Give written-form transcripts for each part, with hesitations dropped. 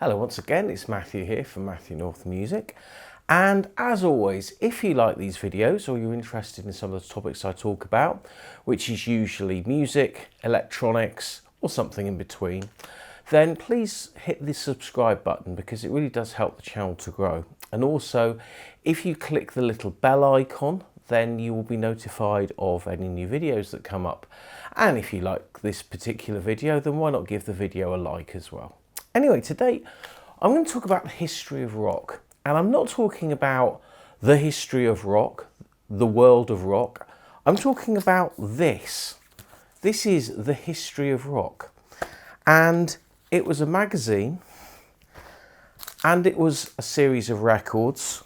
Hello once again, it's Matthew here from Matthew North Music, and as always, if you like these videos or you're interested in some of the topics I talk about, which is usually music, electronics or something in between, then please hit the subscribe button because it really does help the channel to grow. And also, if you click the little bell icon, then you will be notified of any new videos that come up. And if you like this particular video, then why not give the video a like as well. Anyway, today I'm going to talk about the history of rock. And I'm not talking about the history of rock, the world of rock. I'm talking about this. This is the history of rock. And it was a magazine and it was a series of records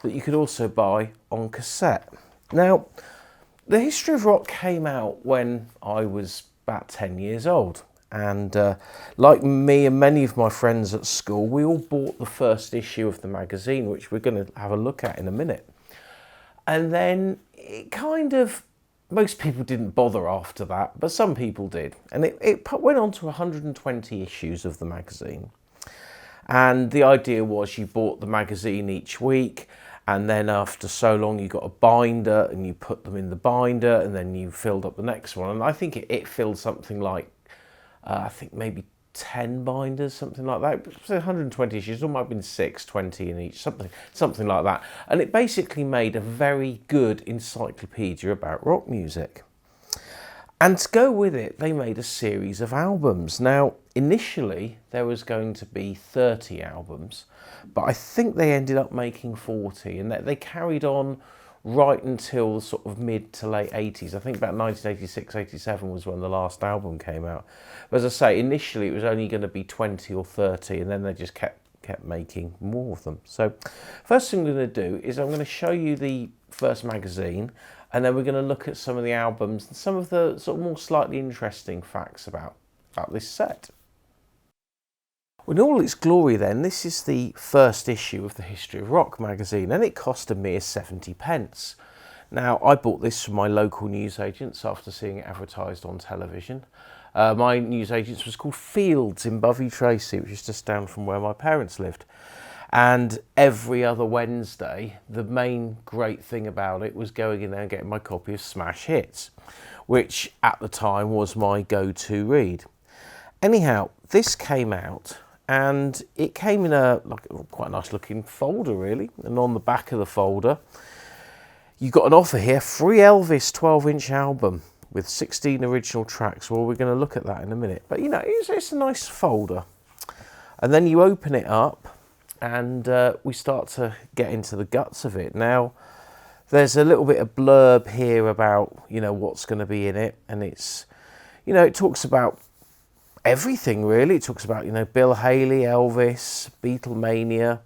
that you could also buy on cassette. Now, the history of rock came out when I was about 10 years old. And like me and many of my friends at school, we all bought the first issue of the magazine, which we're going to have a look at in a minute. And then it kind of, most people didn't bother after that, but some people did. And it went on to 120 issues of the magazine. And the idea was you bought the magazine each week, and then after so long you got a binder and you put them in the binder, and then you filled up the next one. And I think it filled something like, I think maybe 10 binders, something like that. So 120 issues, it might have been 6, 20 in each, something like that. And it basically made a very good encyclopedia about rock music. And to go with it, they made a series of albums. Now, initially, there was going to be 30 albums, but I think they ended up making 40, and they carried on right until sort of mid to late 80s. I think about 1986, 87 was when the last album came out. But as I say, initially it was only going to be 20 or 30, and then they just kept making more of them. So first thing I'm going to do is I'm going to show you the first magazine, and then we're going to look at some of the albums and some of the sort of more slightly interesting facts about this set. In all its glory then, this is the first issue of the History of Rock magazine, and it cost a mere 70p. Now, I bought this from my local newsagents after seeing it advertised on television. My newsagents was called Fields in Bovey Tracy, which is just down from where my parents lived. And every other Wednesday, the main great thing about it was going in there and getting my copy of Smash Hits, which at the time was my go-to read. Anyhow, this came out, and it came in quite a nice looking folder really, and on the back of the folder you got an offer here, free Elvis 12-inch album with 16 original tracks. Well, we're going to look at that in a minute, but you know, it's a nice folder. And then you open it up and we start to get into the guts of it. Now, there's a little bit of blurb here about, you know, what's going to be in it, and it's, you know, it talks about everything really. It talks about, you know, Bill Haley, Elvis, Beatlemania.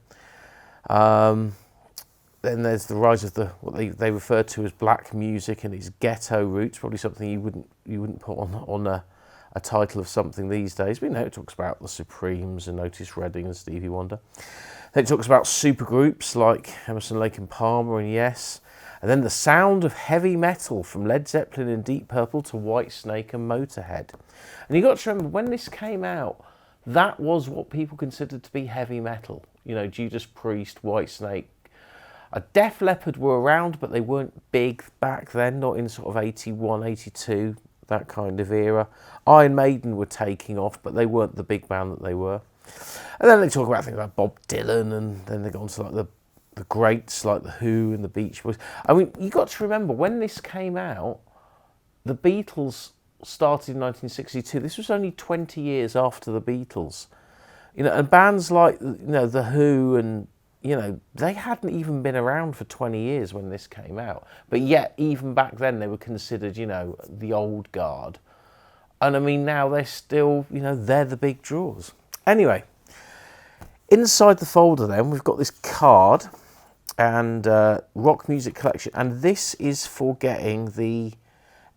Then there's the rise of what they refer to as black music and its ghetto roots. Probably something you wouldn't put on a title of something these days. But you know, it talks about the Supremes and Otis Redding and Stevie Wonder. Then it talks about supergroups like Emerson, Lake and Palmer and Yes. And then the sound of heavy metal from Led Zeppelin and Deep Purple to Whitesnake and Motorhead. And you've got to remember, when this came out, that was what people considered to be heavy metal. You know, Judas Priest, Whitesnake. Def Leppard were around, but they weren't big back then, not in sort of 81, 82, that kind of era. Iron Maiden were taking off, but they weren't the big band that they were. And then they talk about things like Bob Dylan, and then they go on to like the greats like the Who and the Beach Boys. I mean, you got to remember, when this came out, the Beatles started in 1962. This was only 20 years after the Beatles. You know, and bands like, you know, the Who and, you know, they hadn't even been around for 20 years when this came out. But yet, even back then, they were considered, you know, the old guard. And I mean, now they're still, you know, they're the big draws. Anyway, inside the folder then, we've got this card and rock music collection, and this is for getting the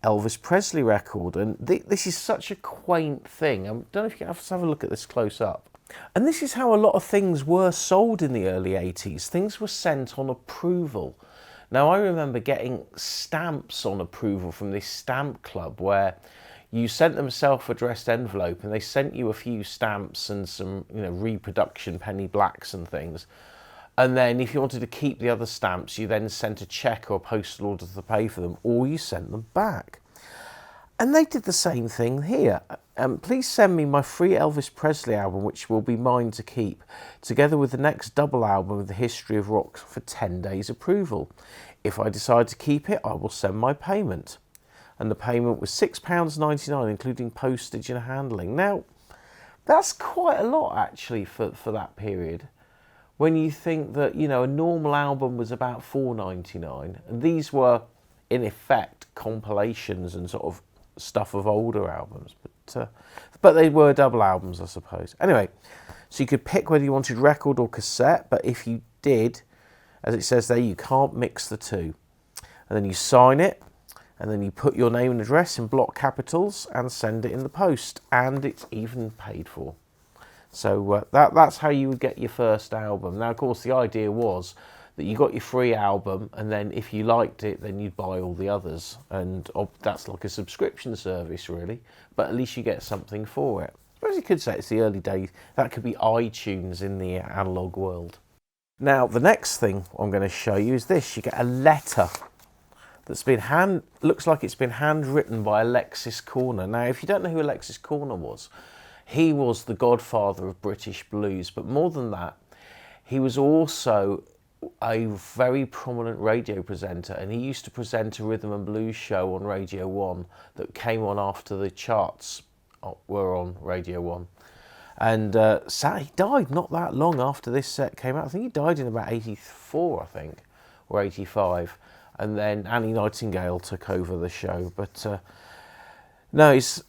Elvis Presley record, and this is such a quaint thing. I don't know if you can have a look at this close up. And this is how a lot of things were sold in the early 80s. Things were sent on approval. Now, I remember getting stamps on approval from this stamp club where you sent them a self-addressed envelope and they sent you a few stamps and some, you know, reproduction penny blacks and things. And then if you wanted to keep the other stamps, you then sent a cheque or a postal order to pay for them, or you sent them back. And they did the same thing here. Please send me my free Elvis Presley album, which will be mine to keep, together with the next double album of the history of rock for 10 days approval. If I decide to keep it, I will send my payment. And the payment was £6.99, including postage and handling. Now, that's quite a lot, actually, for that period. When you think that, you know, a normal album was about £4.99, and these were, in effect, compilations and sort of stuff of older albums. But they were double albums, I suppose. Anyway, so you could pick whether you wanted record or cassette, but if you did, as it says there, you can't mix the two. And then you sign it, and then you put your name and address in block capitals and send it in the post, and it's even paid for. So that's how you would get your first album. Now, of course, the idea was that you got your free album, and then if you liked it, then you'd buy all the others. And that's like a subscription service, really. But at least you get something for it. I suppose you could say it's the early days. That could be iTunes in the analogue world. Now, the next thing I'm going to show you is this. You get a letter that's been looks like it's been handwritten by Alexis Corner. Now, if you don't know who Alexis Corner was, he was the godfather of British blues. But more than that, he was also a very prominent radio presenter, and he used to present a rhythm and blues show on Radio 1 that came on after the charts were on Radio 1. And he died not that long after this set came out. I think he died in about 84, I think, or 85. And then Annie Nightingale took over the show. But no, it's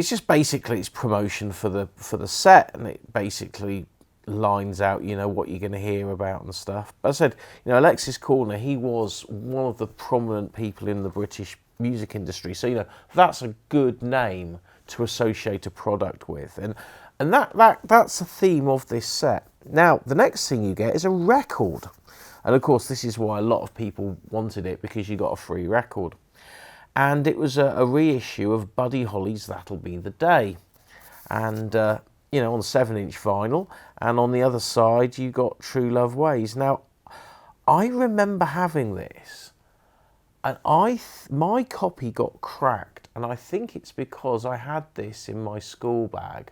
just basically it's promotion for the set, and it basically lines out, you know, what you're going to hear about and stuff. But I said, you know, Alexis Corner, he was one of the prominent people in the British music industry. So, you know, that's a good name to associate a product with. And that's the theme of this set. Now, the next thing you get is a record. And of course, this is why a lot of people wanted it, because you got a free record. And it was a reissue of Buddy Holly's That'll Be the Day. And, you know, on 7-inch vinyl, and on the other side you got True Love Ways. Now, I remember having this, and my copy got cracked, and I think it's because I had this in my school bag,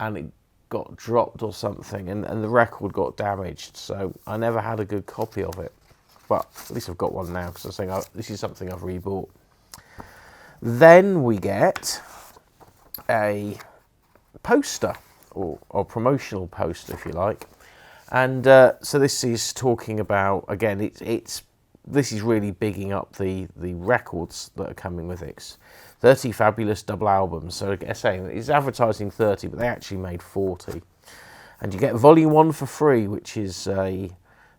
and it got dropped or something, and the record got damaged, so I never had a good copy of it. But at least I've got one now, because I'm saying this is something I've rebought. Then we get a poster, or promotional poster, if you like. And so this is talking about, again, this is really bigging up the records that are coming with it. 30 fabulous double albums. So I say it's advertising 30, but they actually made 40. And you get volume 1 for free, which is a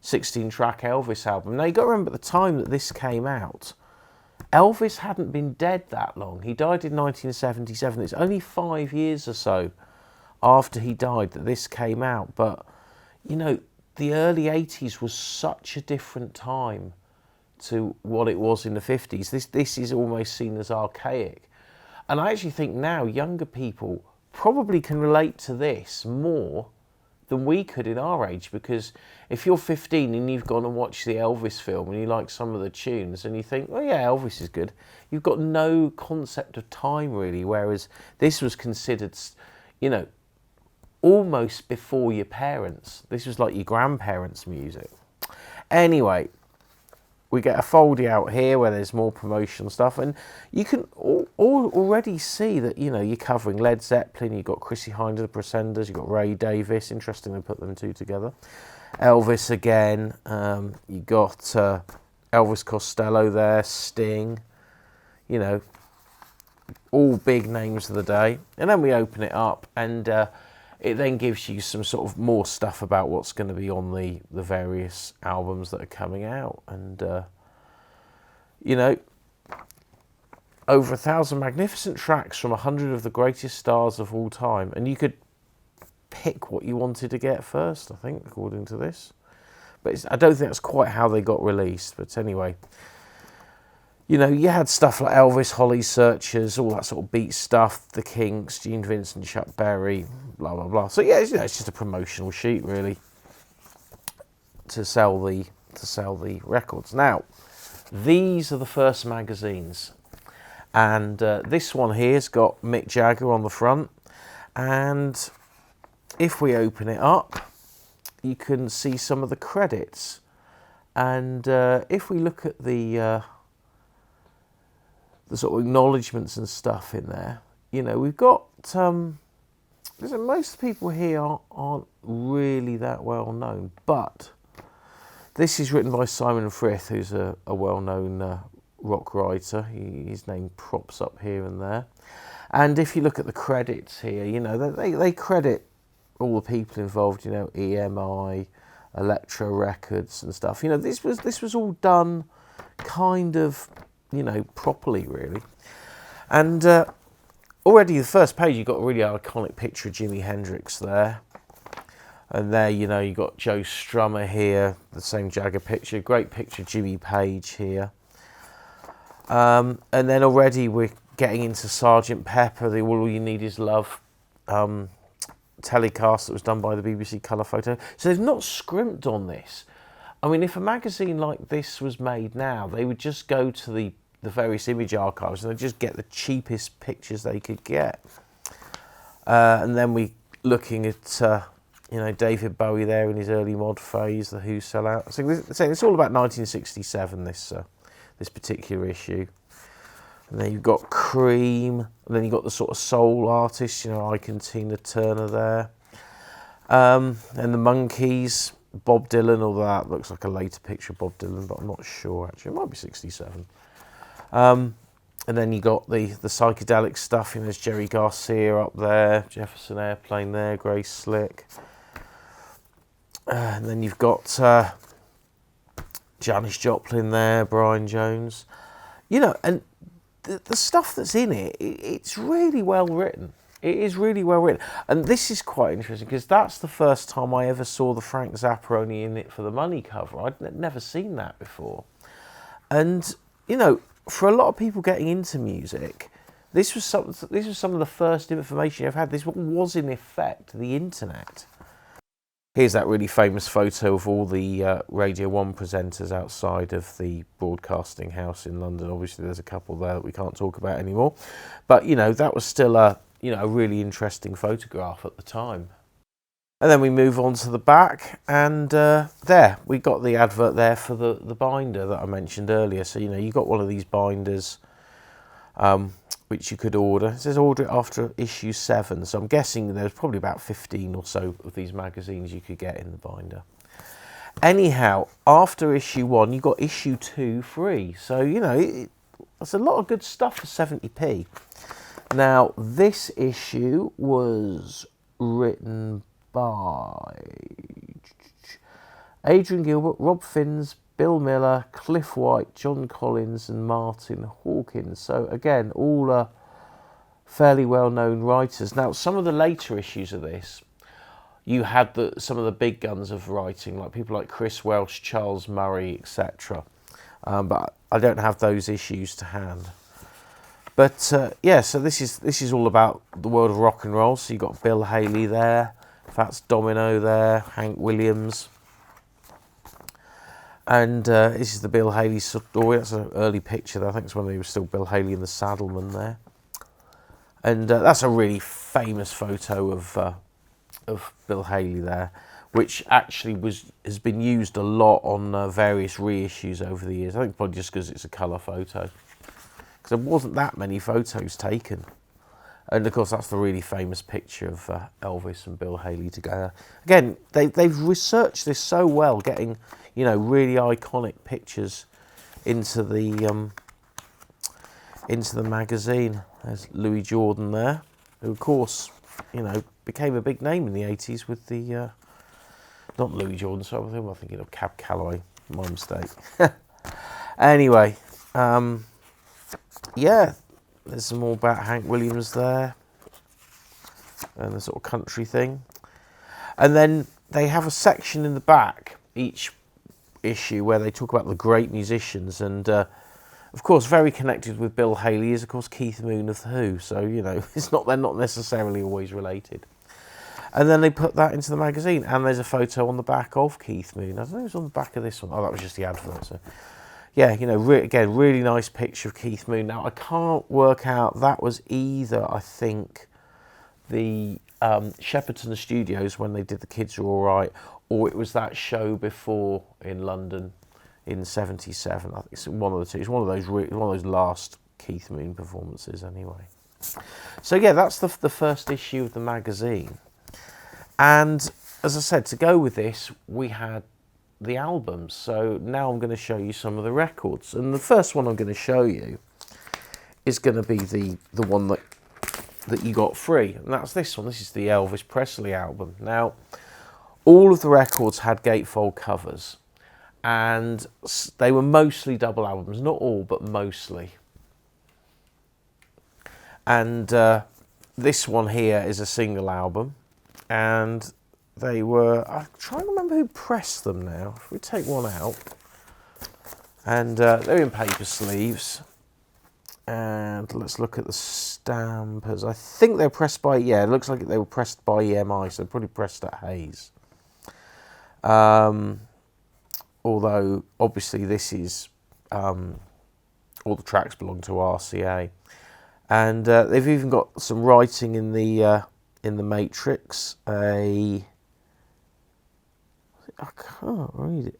16-track Elvis album. Now, you've got to remember at the time that this came out, Elvis hadn't been dead that long. He died in 1977. It's only 5 years or so after he died that this came out. But, you know, the early 80s was such a different time to what it was in the 50s. This is almost seen as archaic. And I actually think now younger people probably can relate to this more than we could in our age, because if you're 15 and you've gone and watched the Elvis film and you like some of the tunes and you think, oh yeah, Elvis is good, you've got no concept of time really, whereas this was considered, you know, almost before your parents. This was like your grandparents' music. Anyway, we get a foldy out here where there's more promotional stuff, and you can already see that, you know, you're covering Led Zeppelin, you've got Chrissie Hynde, the Pretenders, you've got Ray Davis. Interesting they put them two together. Elvis again, you got Elvis Costello there, Sting, you know, all big names of the day. And then we open it up, and it then gives you some sort of more stuff about what's going to be on the various albums that are coming out. And, you know, over 1,000 magnificent tracks from 100 of the greatest stars of all time. And you could pick what you wanted to get first, I think, according to this. But I don't think that's quite how they got released. But anyway, You know, you had stuff like Elvis, Holly Searchers, all that sort of beat stuff, The Kinks, Gene Vincent, Chuck Berry, blah, blah, blah. So yeah, you know, it's just a promotional sheet really to sell the records. Now, these are the first magazines. And this one here's got Mick Jagger on the front. And if we open it up, you can see some of the credits. And if we look at the sort of acknowledgements and stuff in there, you know, we've got most people here aren't really that well known, but this is written by Simon Frith, who's a well-known rock writer. His name props up here and there. And if you look at the credits here, you know, they credit all the people involved, you know, EMI, Elektra Records and stuff. You know, this was all done kind of, you know, properly really. And already the first page, you've got a really iconic picture of Jimi Hendrix there. And there, you know, you've got Joe Strummer here, the same Jagger picture. Great picture of Jimmy Page here. And then already we're getting into Sgt. Pepper, the All You Need Is Love telecast that was done by the BBC Colour Photo. So they've not scrimped on this. I mean, if a magazine like this was made now, they would just go to the various image archives and they'd just get the cheapest pictures they could get. And then we looking at, you know, David Bowie there in his early mod phase, the Who Sell Out. So it's all about 1967, this particular issue. And then you've got Cream, and then you've got the sort of soul artists, you know, Ike and Tina Turner there. And the Monkees, Bob Dylan, although that looks like a later picture of Bob Dylan, but I'm not sure actually. It might be 67. And then you got the psychedelic stuff, you know, there's Jerry Garcia up there, Jefferson Airplane there, Grace Slick. And then you've got Janis Joplin there, Brian Jones. You know, and the stuff that's in it, it's really well written. It is really well written. And this is quite interesting because that's the first time I ever saw the Frank Zappa only in it for the money cover. I'd never seen that before. And, you know, for a lot of people getting into music, this was some of the first information I've had. This was in effect the internet. Here's that really famous photo of all the Radio 1 presenters outside of the broadcasting house in London. Obviously, there's a couple there that we can't talk about anymore. But, you know, that was still a really interesting photograph at the time. And then we move on to the back, and there, we got the advert there for the binder that I mentioned earlier. So, you know, you got one of these binders, which you could order. It says order it after issue 7. So I'm guessing there's probably about 15 or so of these magazines you could get in the binder. Anyhow, after issue 1, you got issue 2 free. So, you know, that's a lot of good stuff for 70p. Now, this issue was written by Adrian Gilbert, Rob Finns, Bill Miller, Cliff White, John Collins and Martin Hawkins. So again, all fairly well-known writers. Now, some of the later issues of this, you had some of the big guns of writing, like people like Chris Welch, Charles Murray, etc. But I don't have those issues to hand. But yeah, so this is all about the world of rock and roll. So you've got Bill Haley there, Fats Domino there, Hank Williams. And this is the Bill Haley story. That's an early picture. I think it's when they were still Bill Haley and the Saddlemen there. And that's a really famous photo of Bill Haley there, which actually has been used a lot on various reissues over the years. I think probably just because it's a colour photo. Because there wasn't that many photos taken. And of course, that's the really famous picture of Elvis and Bill Haley together. Again, they've researched this so well, getting, you know, really iconic pictures into the magazine. There's Louis Jordan there, who of course, you know, became a big name in the 80s with the not Louis Jordan. So I'm thinking of Cab Calloway. My mistake. Anyway, yeah. There's some more about Hank Williams there and the sort of country thing. And then they have a section in the back, each issue, where they talk about the great musicians. And Of course, very connected with Bill Haley is, of course, Keith Moon of The Who. So, you know, they're not necessarily always related. And then they put that into the magazine, and there's a photo on the back of Keith Moon. I don't know if it was on the back of this one. Oh, that was just the advert. So, yeah, you know, again, really nice picture of Keith Moon. Now, I can't work out, that was either, I think, the Shepperton Studios when they did The Kids Are All Right, or it was that show before in London in '77. I think it's one of the two. It's one of those last Keith Moon performances, anyway. So yeah, that's the first issue of the magazine. And as I said, to go with this, we had the albums. So now I'm going to show you some of the records. And the first one I'm going to show you is going to be the one that you got free. And that's this one. This is the Elvis Presley album. Now, all of the records had gatefold covers. And they were mostly double albums. Not all, but mostly. And this one here is a single album. And they were, I'm trying to remember who pressed them now. If we take one out, and they're in paper sleeves. And let's look at the stampers. I think they're pressed by, yeah, it looks like they were pressed by EMI, so they're probably pressed at Hayes. Although, obviously, this is, all the tracks belong to RCA. And they've even got some writing in the matrix. I can't read it.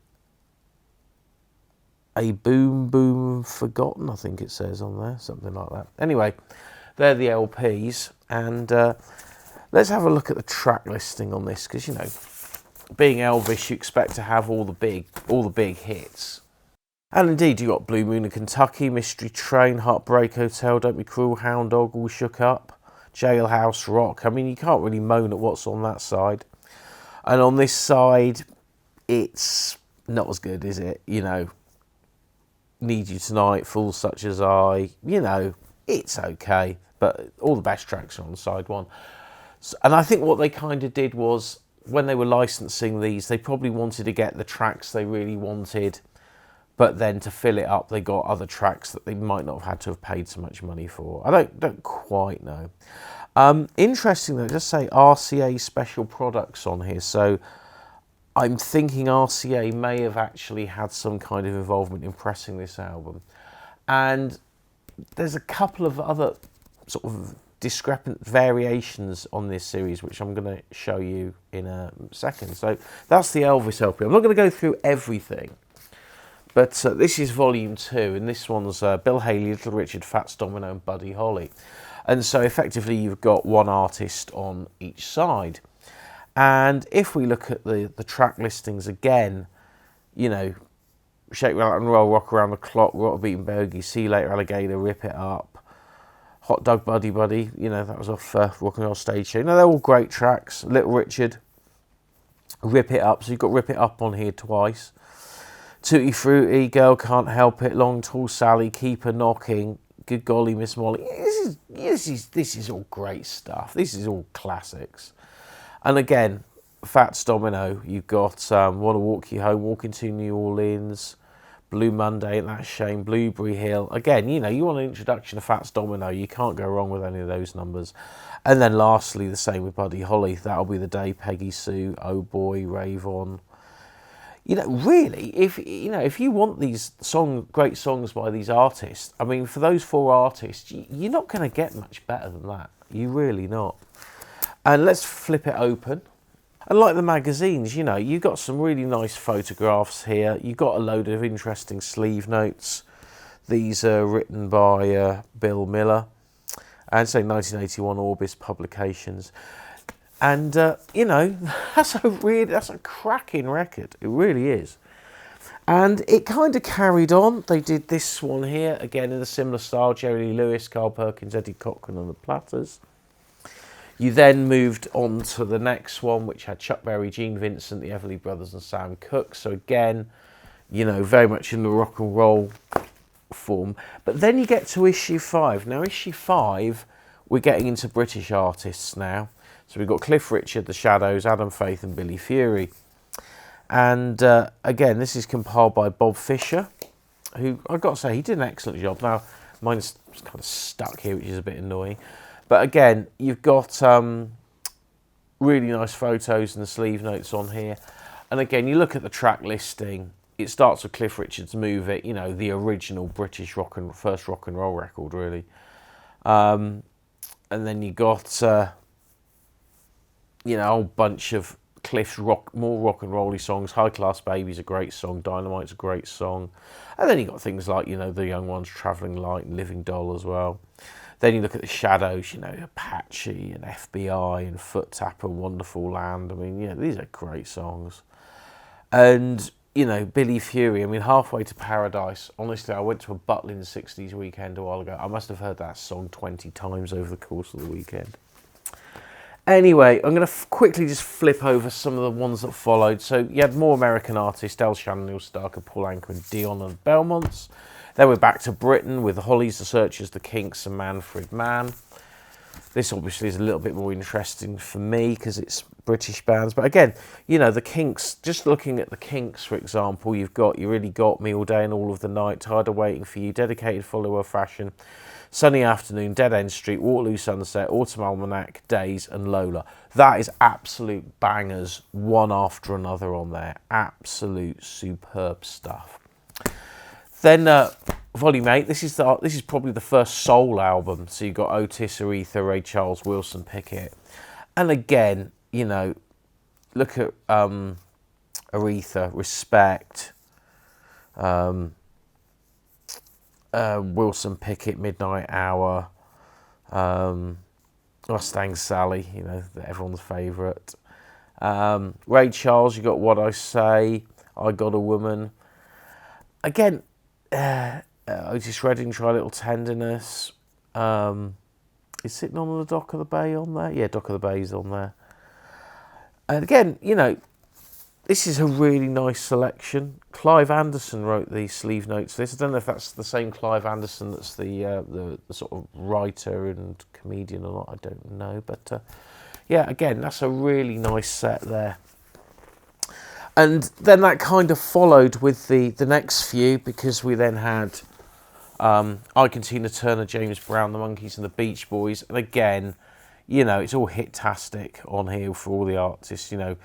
A boom boom forgotten, I think it says on there, something like that. Anyway, they're the LPs, and let's have a look at the track listing on this, because, you know, being Elvis, you expect to have all the big hits. And indeed, you got Blue Moon of Kentucky, Mystery Train, Heartbreak Hotel, Don't Be Cruel, Hound Dog, All Shook Up, Jailhouse Rock. I mean, you can't really moan at what's on that side. And on this side, it's not as good, is it? You know, Need You Tonight, Fools Such As I, you know, it's okay. But all the best tracks are on side one. And I think what they kind of did was, when they were licensing these, they probably wanted to get the tracks they really wanted, but then to fill it up, they got other tracks that they might not have had to have paid so much money for. I don't quite know. Interesting though, just say RCA special products on here. So I'm thinking RCA may have actually had some kind of involvement in pressing this album. And there's a couple of other sort of discrepant variations on this series, which I'm going to show you in a second. So that's the Elvis LP. I'm not going to go through everything. But this is volume 2, and this one's Bill Haley, Little Richard, Fats Domino, and Buddy Holly. And so effectively you've got one artist on each side. And if we look at the track listings again, you know, Shake, Rattle and Roll, Rock Around the Clock, Rock a Beatin' Bogey, See You Later Alligator, Rip It Up, Hot Dog Buddy Buddy, you know, that was off Rock and Roll Stage Show. No, they're all great tracks. Little Richard, Rip It Up, so you've got Rip It Up on here twice. Tutti Frutti, Girl Can't Help It, Long Tall Sally, Keep Her Knocking, Good Golly Miss Molly. This is all great stuff. This is all classics. And again, Fats Domino, you've got Wanna Walk You Home, Walking to New Orleans, Blue Monday, Ain't That a Shame, Blueberry Hill. Again, you know, you want an introduction to Fats Domino, you can't go wrong with any of those numbers. And then lastly, the same with Buddy Holly, That'll Be the Day, Peggy Sue, Oh Boy, Rave On. You know, really, if you want these great songs by these artists, I mean, for those 4 artists, you're not going to get much better than that. You're really not. And let's flip it open. And like the magazines, you know, you've got some really nice photographs here. You've got a load of interesting sleeve notes. These are written by Bill Miller. And say 1981 Orbis publications. And, you know, that's a cracking record. It really is. And it kind of carried on. They did this one here, again in a similar style. Jerry Lee Lewis, Carl Perkins, Eddie Cochran and the Platters. You then moved on to the next one, which had Chuck Berry, Gene Vincent, the Everly Brothers and Sam Cooke. So again, you know, very much in the rock and roll form. But then you get to issue 5. Now, issue 5, we're getting into British artists now. So we've got Cliff Richard, The Shadows, Adam Faith and Billy Fury. And again, this is compiled by Bob Fisher, who I've got to say, he did an excellent job. Now, mine's kind of stuck here, which is a bit annoying. But again, you've got really nice photos and the sleeve notes on here. And again, you look at the track listing, it starts with Cliff Richard's Move It, you know, the original British first rock and roll record, really. And then you got, you know, a whole bunch of Cliff's more rock and rolly songs. High Class Baby's a great song, Dynamite's a great song. And then you got things like, you know, the young ones, Travelling Light and Living Doll as well. Then you look at the Shadows, you know, Apache and FBI and Foot Tapper, Wonderful Land. I mean, yeah, these are great songs. And, you know, Billy Fury, I mean, Halfway to Paradise. Honestly, I went to a Butlin 60s weekend a while ago. I must have heard that song 20 times over the course of the weekend. Anyway, I'm going to quickly just flip over some of the ones that followed. So you had more American artists, Del Shannon, Neil Starker, Paul Anka and Dion and Belmonts. Then we're back to Britain with the Hollies, the Searchers, the Kinks and Manfred Mann. This obviously is a little bit more interesting for me because it's British bands. But again, you know, the Kinks, just looking at the Kinks, for example, you've got You Really Got Me, All Day and All of the Night, Tired of Waiting for You, Dedicated, Follow Her Fashion, Sunny Afternoon, Dead End Street, Waterloo Sunset, Autumn Almanac, Days and Lola. That is absolute bangers, one after another on there. Absolute superb stuff. Then Volume 8, this is probably the first soul album. So you've got Otis, Aretha, Ray Charles, Wilson Pickett. And again, you know, look at Aretha, Respect, Wilson Pickett, Midnight Hour, Mustang Sally, you know, everyone's favourite. Ray Charles, you got What I Say, I Got a Woman. Again, Otis Redding, Try a Little Tenderness. Is Sitting on the Dock of the Bay on there? Yeah, Dock of the Bay's on there. And again, you know, this is a really nice selection. Clive Anderson wrote the sleeve notes for this. I don't know if that's the same Clive Anderson that's the sort of writer and comedian or not. I don't know. But yeah, again, that's a really nice set there. And then that kind of followed with the next few, because we then had Ike and Tina Turner, James Brown, the Monkees and the Beach Boys. And again, you know, it's all hit-tastic on here for all the artists. You know,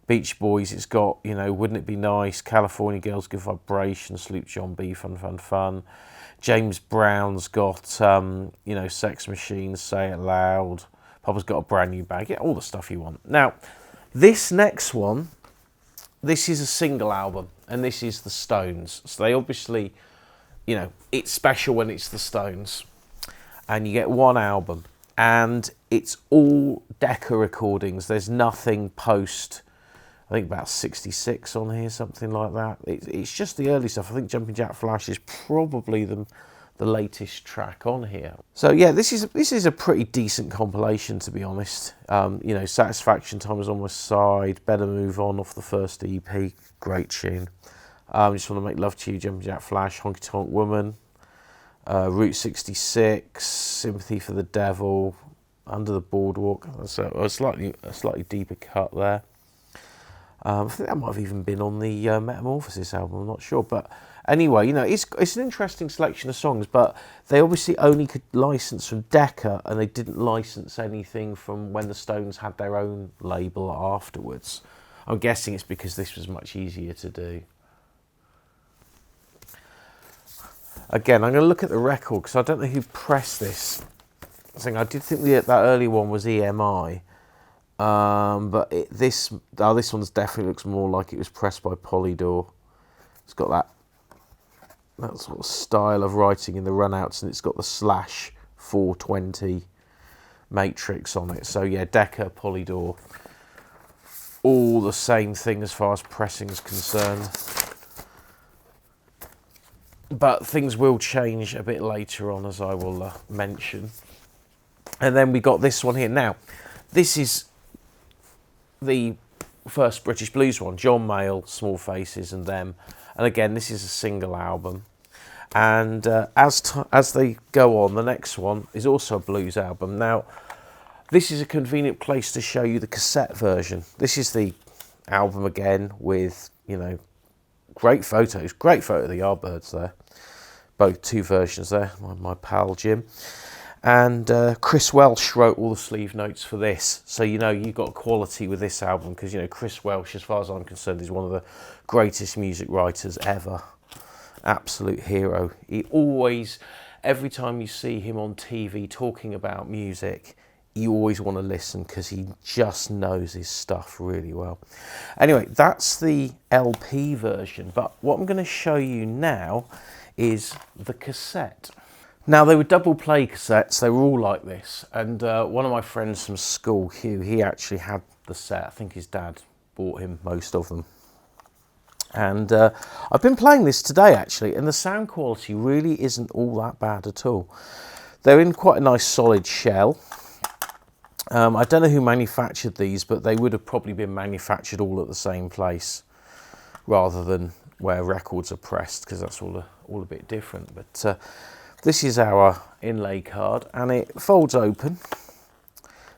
Beach Boys, it's got, you know, Wouldn't It Be Nice, California Girls, Good Vibration, Sloop John B, Fun Fun Fun. James Brown's got, you know, Sex Machines, Say It Loud. Papa's Got a Brand New Bag. Yeah, all the stuff you want. Now, this next one, this is a single album, and this is the Stones. So they obviously, you know, it's special when it's the Stones. And you get one album, and it's all Decca recordings. There's nothing post, I think about 66 on here, something like that. It's just the early stuff. I think Jumping Jack Flash is probably the latest track on here. So yeah, this is a pretty decent compilation, to be honest. You know, Satisfaction, Time Is on My Side, Better Move On off the first EP, great tune. Just Want to Make Love to You, Jumping Jack Flash, Honky Tonk Woman, Route 66, Sympathy for the Devil, Under the Boardwalk. So a slightly deeper cut there. I think that might have even been on the Metamorphosis album, I'm not sure. But anyway, you know, it's an interesting selection of songs, but they obviously only could license from Decca, and they didn't license anything from when the Stones had their own label afterwards. I'm guessing it's because this was much easier to do. Again, I'm going to look at the record, because I don't know who pressed this. I did think that early one was EMI. But this one's definitely looks more like it was pressed by Polydor. It's got that sort of style of writing in the runouts, and it's got the /420 matrix on it. So yeah, Decca, Polydor, all the same thing as far as pressing is concerned. But things will change a bit later on, as I will mention. And then we got this one here. Now, this is the first British blues one, John Mayall, Small Faces and Them. And again, this is a single album. And as they go on, the next one is also a blues album. Now, this is a convenient place to show you the cassette version. This is the album again with, you know, great photos, great photo of the Yardbirds there. Both two versions there, my pal Jim. And Chris Welsh wrote all the sleeve notes for this. So, you know, you've got quality with this album because, you know, Chris Welsh, as far as I'm concerned, is one of the greatest music writers ever. Absolute hero. He always, every time you see him on TV talking about music, you always want to listen because he just knows his stuff really well. Anyway, that's the LP version, but what I'm going to show you now is the cassette. Now, they were double play cassettes, they were all like this, and one of my friends from school, Hugh, he actually had the set. I think his dad bought him most of them. And I've been playing this today actually, and the sound quality really isn't all that bad at all. They're in quite a nice solid shell. I don't know who manufactured these, but they would have probably been manufactured all at the same place rather than where records are pressed, because that's all a bit different. But this is our inlay card, and it folds open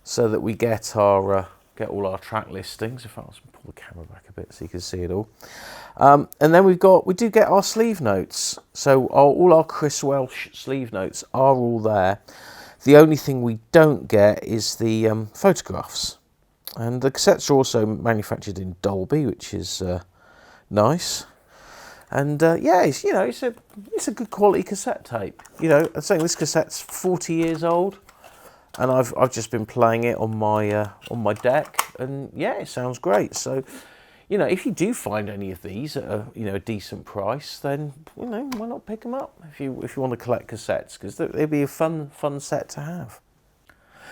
so that we get our get all our track listings. If I was to pull the camera back a bit so you can see it all. And then we do get our sleeve notes. So all our Chris Welsh sleeve notes are all there. The only thing we don't get is the photographs. And the cassettes are also manufactured in Dolby, which is nice. And yeah, it's a good quality cassette tape. You know, I'm saying this cassette's 40 years old, and I've just been playing it on my deck, and yeah, it sounds great. So, you know, if you do find any of these at a decent price, then why not pick them up if you want to collect cassettes, because they'd be a fun set to have.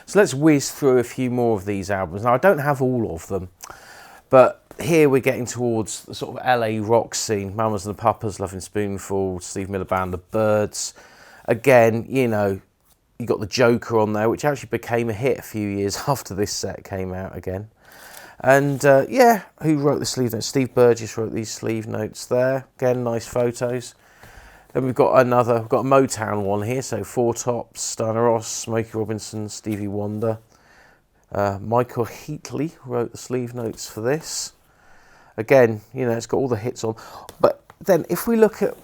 So let's whiz through a few more of these albums. Now, I don't have all of them, but here we're getting towards the sort of LA rock scene. Mamas and the Papas, Lovin' Spoonful, Steve Miller Band, the Byrds. Again, you know, you got the Joker on there, which actually became a hit a few years after this set came out again. And yeah, who wrote the sleeve notes? Steve Burgess wrote these sleeve notes there. Again, nice photos. Then we've got a Motown one here. So Four Tops, Diana Ross, Smokey Robinson, Stevie Wonder. Michael Heatley wrote the sleeve notes for this. Again, you know, it's got all the hits on. But then if we look at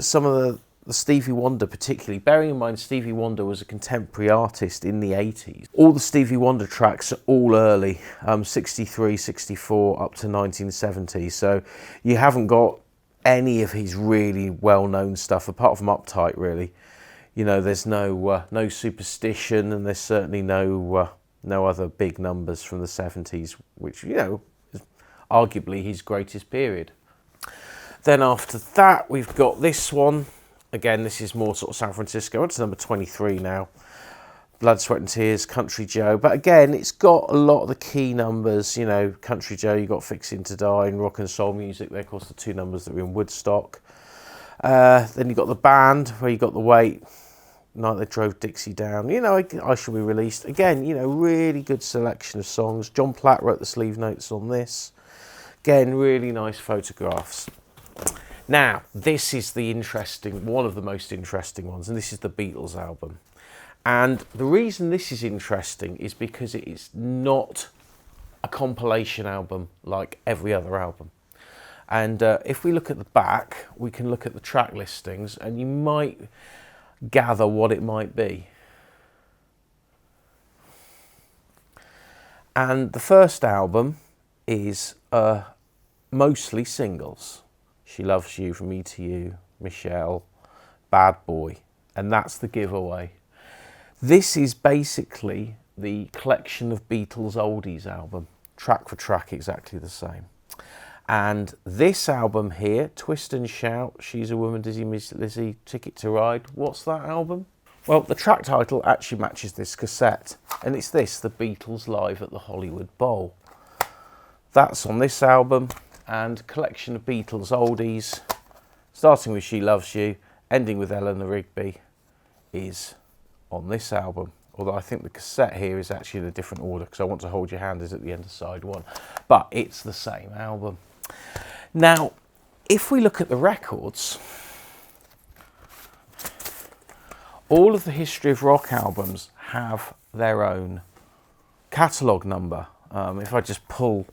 some of the Stevie Wonder particularly, bearing in mind Stevie Wonder was a contemporary artist in the 80s. All the Stevie Wonder tracks are all early, 63, 64 up to 1970. So you haven't got any of his really well-known stuff apart from Uptight, really. You know, there's no Superstition, and there's certainly no other big numbers from the 70s, which, you know, is arguably his greatest period. Then after that, we've got this one. Again, this is more sort of San Francisco. It's number 23 now. Blood, Sweat and Tears, Country Joe. But again, it's got a lot of the key numbers. You know, Country Joe, you got Fixing to Die and Rock and Soul Music. They're, of course, the two numbers that were in Woodstock. Then you got the Band, where you got The Weight, Night They Drove Dixie Down. You know, I Shall Be Released. Again, you know, really good selection of songs. John Platt wrote the sleeve notes on this. Again, really nice photographs. Now, this is one of the most interesting ones, and this is the Beatles album. And the reason this is interesting is because it is not a compilation album like every other album. And if we look at the back, we can look at the track listings, and you might gather what it might be. And the first album is mostly singles. She Loves You, From Me to You, Michelle, Bad Boy, and that's the giveaway. This is basically the collection of Beatles oldies album, track for track exactly the same. And this album here, Twist and Shout, She's a Woman, Dizzy Miss Lizzy, Ticket to Ride, what's that album? Well, the track title actually matches this cassette, and it's this, The Beatles Live at the Hollywood Bowl. That's on this album. And collection of Beatles oldies, starting with She Loves You, ending with Eleanor Rigby, is on this album. Although I think the cassette here is actually in a different order, because I Want to Hold Your Hand is at the end of side one. But it's the same album. Now, if we look at the records, all of the History of Rock albums have their own catalogue number. If I just pull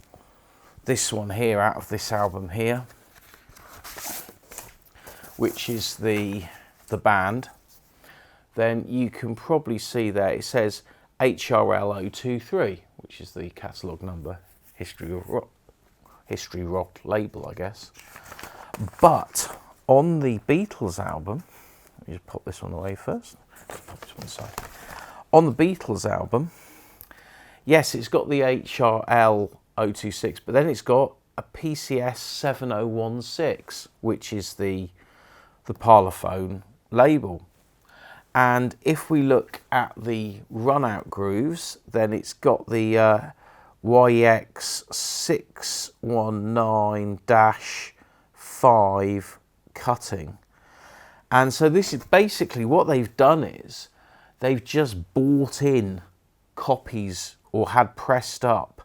this one here out of this album here, which is the band, then you can probably see there it says HRL023, which is the catalogue number, History Rock label, I guess. But on the Beatles album, let me just pop this one away first. Pop this one aside. On the Beatles album, yes, it's got the HRL026, but then it's got a PCS 7016, which is the Parlophone label. And if we look at the run-out grooves, then it's got the YX 619-5 cutting. And so this is basically what they've done is they've just bought in copies or had pressed up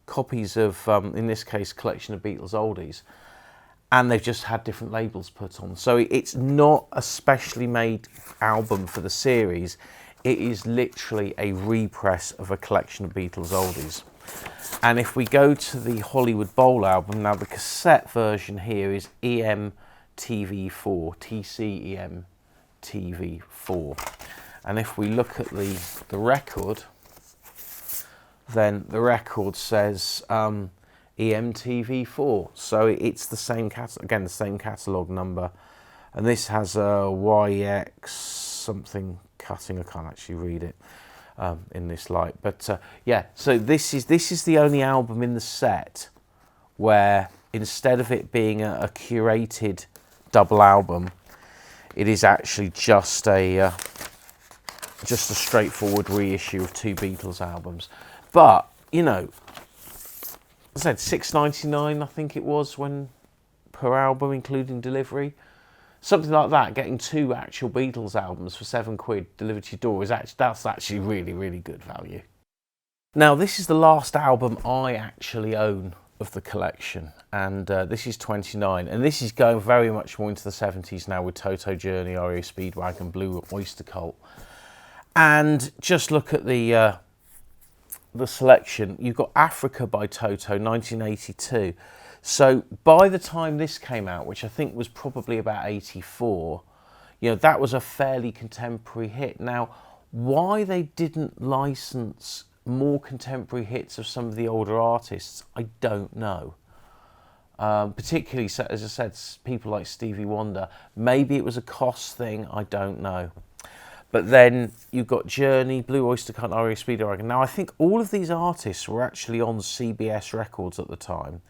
copies of, in this case, Collection of Beatles Oldies, and they've just had different labels put on. So it's not a specially made album for the series. It is literally a repress of a Collection of Beatles Oldies. And if we go to the Hollywood Bowl album, now the cassette version here is EMTV4, TCEMTV4. And if we look at the record, then the record says EMTV4. So it's the same again, the same catalogue number. And this has a YX something cutting. I can't actually read it in this light. But yeah, so this is the only album in the set where instead of it being a curated double album, it is actually just a straightforward reissue of two Beatles albums. But you know, I said $6.99, I think it was, when per album, including delivery, something like that. Getting two actual Beatles albums for £7 delivered to your door that's actually really, really good value. Now, this is the last album I actually own of the collection, and this is 29, and this is going very much more into the 70s now with Toto, Journey, REO Speedwagon, Blue Oyster Cult. And just look at the selection. You've got Africa by Toto, 1982. So by the time this came out, which I think was probably about 84, you know, that was a fairly contemporary hit. Now, why they didn't license more contemporary hits of some of the older artists, I don't know. Particularly, as I said, people like Stevie Wonder. Maybe it was a cost thing, I don't know. But then you've got Journey, Blue Oyster Cult, REO Speedwagon. Now, I think all of these artists were actually on CBS Records at the time.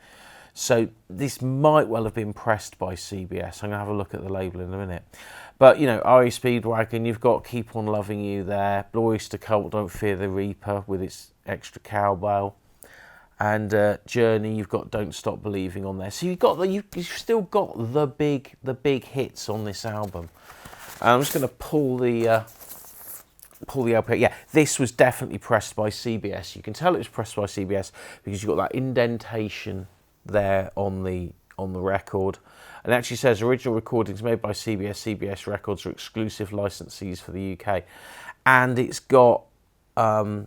So this might well have been pressed by CBS. I'm going to have a look at the label in a minute. But, you know, REO Speedwagon, you've got Keep On Loving You there. Blue Oyster Cult, Don't Fear the Reaper with its extra cowbell. And Journey, you've got Don't Stop Believing on there. So you've still got the big hits on this album. I'm just going to pull the LP. Yeah, this was definitely pressed by CBS. You can tell it was pressed by CBS because you've got that indentation there on the record. And it actually says original recordings made by CBS. CBS Records are exclusive licensees for the UK. And it's got a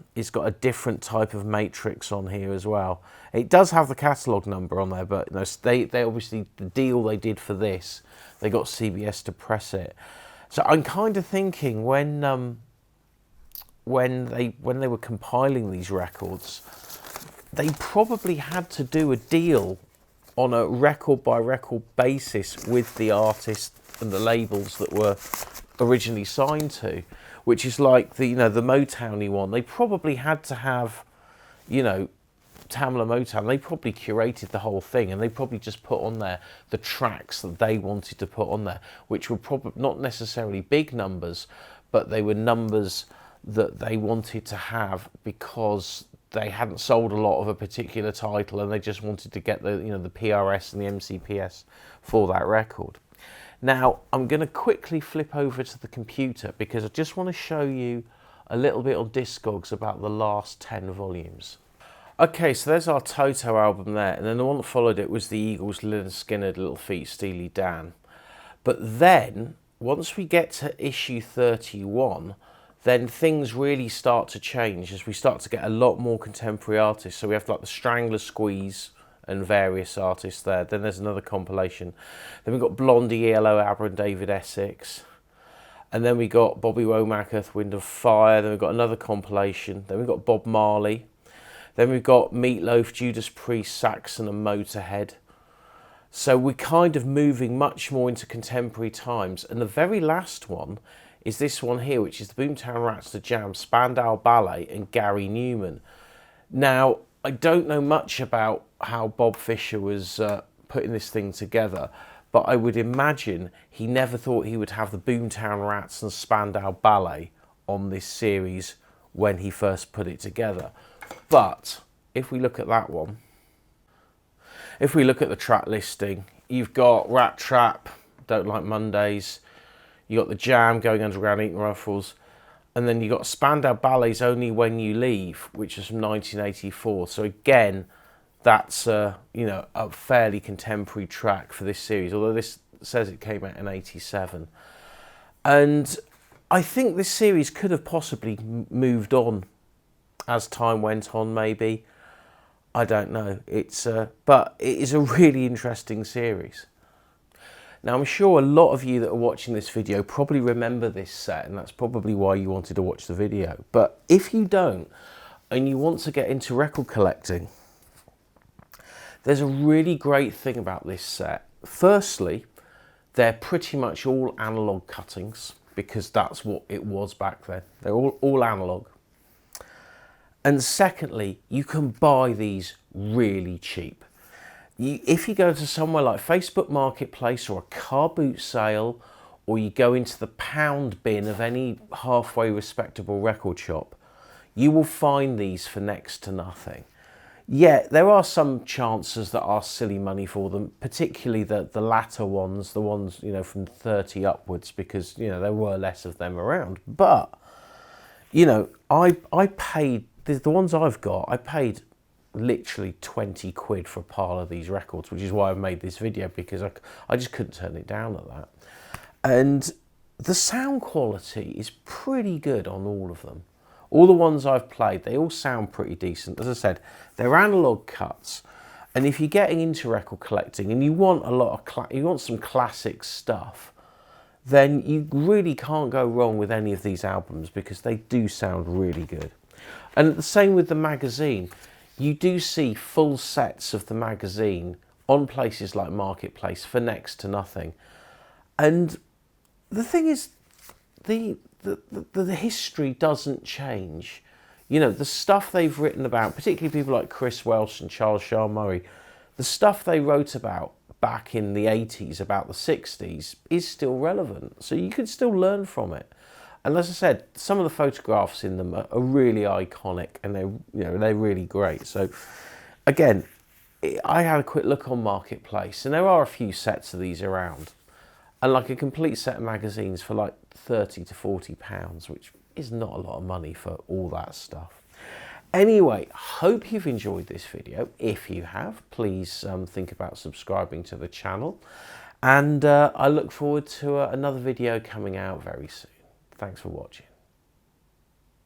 different type of matrix on here as well. It does have the catalogue number on there, but you know, they obviously, the deal they did for this, they got CBS to press it. So I'm kind of thinking when they were compiling these records, they probably had to do a deal on a record by record basis with the artist and the labels that were originally signed to, which is like the Motown-y one. They probably had to have, you know, Tamla Motown, they probably curated the whole thing, and they probably just put on there the tracks that they wanted to put on there, which were probably not necessarily big numbers, but they were numbers that they wanted to have because they hadn't sold a lot of a particular title, and they just wanted to get the PRS and the MCPS for that record. Now, I'm going to quickly flip over to the computer because I just want to show you a little bit on Discogs about the last 10 volumes. Okay, so there's our Toto album there, and then the one that followed it was the Eagles, Lynyrd Skynyrd, Little Feat, Steely Dan. But then, once we get to issue 31, then things really start to change as we start to get a lot more contemporary artists. So we have like the Strangler Squeeze and various artists there. Then there's another compilation. Then we've got Blondie, ELO, ABBA and David Essex. And then we got Bobby Womack, Earth, Wind and Fire. Then we've got another compilation. Then we've got Bob Marley. Then we've got Meatloaf, Judas Priest, Saxon and Motorhead. So we're kind of moving much more into contemporary times. And the very last one is this one here, which is the Boomtown Rats, The Jam, Spandau Ballet and Gary Newman. Now, I don't know much about how Bob Fisher was putting this thing together, but I would imagine he never thought he would have the Boomtown Rats and Spandau Ballet on this series when he first put it together. But if we look at that one, if we look at the track listing, you've got Rat Trap, Don't Like Mondays, you got The Jam, Going Underground, Eating Ruffles, and then you got Spandau Ballet's Only When You Leave, which is from 1984. So again, that's you know, a fairly contemporary track for this series, although this says it came out in 87. And I think this series could have possibly moved on as time went on, maybe. I don't know. But it is a really interesting series. Now, I'm sure a lot of you that are watching this video probably remember this set, and that's probably why you wanted to watch the video. But if you don't, and you want to get into record collecting, there's a really great thing about this set. Firstly, they're pretty much all analog cuttings, because that's what it was back then. They're all analog. And secondly, you can buy these really cheap. If you go to somewhere like Facebook Marketplace or a car boot sale, or you go into the pound bin of any halfway respectable record shop, you will find these for next to nothing. Yeah, there are some chances that are silly money for them, particularly the latter ones, the ones, you know, from 30 upwards, because, you know, there were less of them around. But, you know, I paid, the ones I've got, I paid literally 20 quid for a pile of these records, which is why I've made this video, because I just couldn't turn it down at that. And the sound quality is pretty good on all of them. All the ones I've played, they all sound pretty decent. As I said, they're analog cuts, and if you're getting into record collecting and you want a lot of you want some classic stuff, then you really can't go wrong with any of these albums, because they do sound really good. And the same with the magazine. You do see full sets of the magazine on places like Marketplace for next to nothing. And the thing is, the history doesn't change. You know, the stuff they've written about, particularly people like Chris Welsh and Charles Shaar Murray, the stuff they wrote about back in the 80s, about the 60s, is still relevant. So you can still learn from it. And as I said, some of the photographs in them are really iconic, and they're really great. So again, I had a quick look on Marketplace, and there are a few sets of these around, and like a complete set of magazines for like 30 to 40 pounds, which is not a lot of money for all that stuff. Anyway, hope you've enjoyed this video. If you have, please think about subscribing to the channel, and I look forward to another video coming out very soon. Thanks for watching.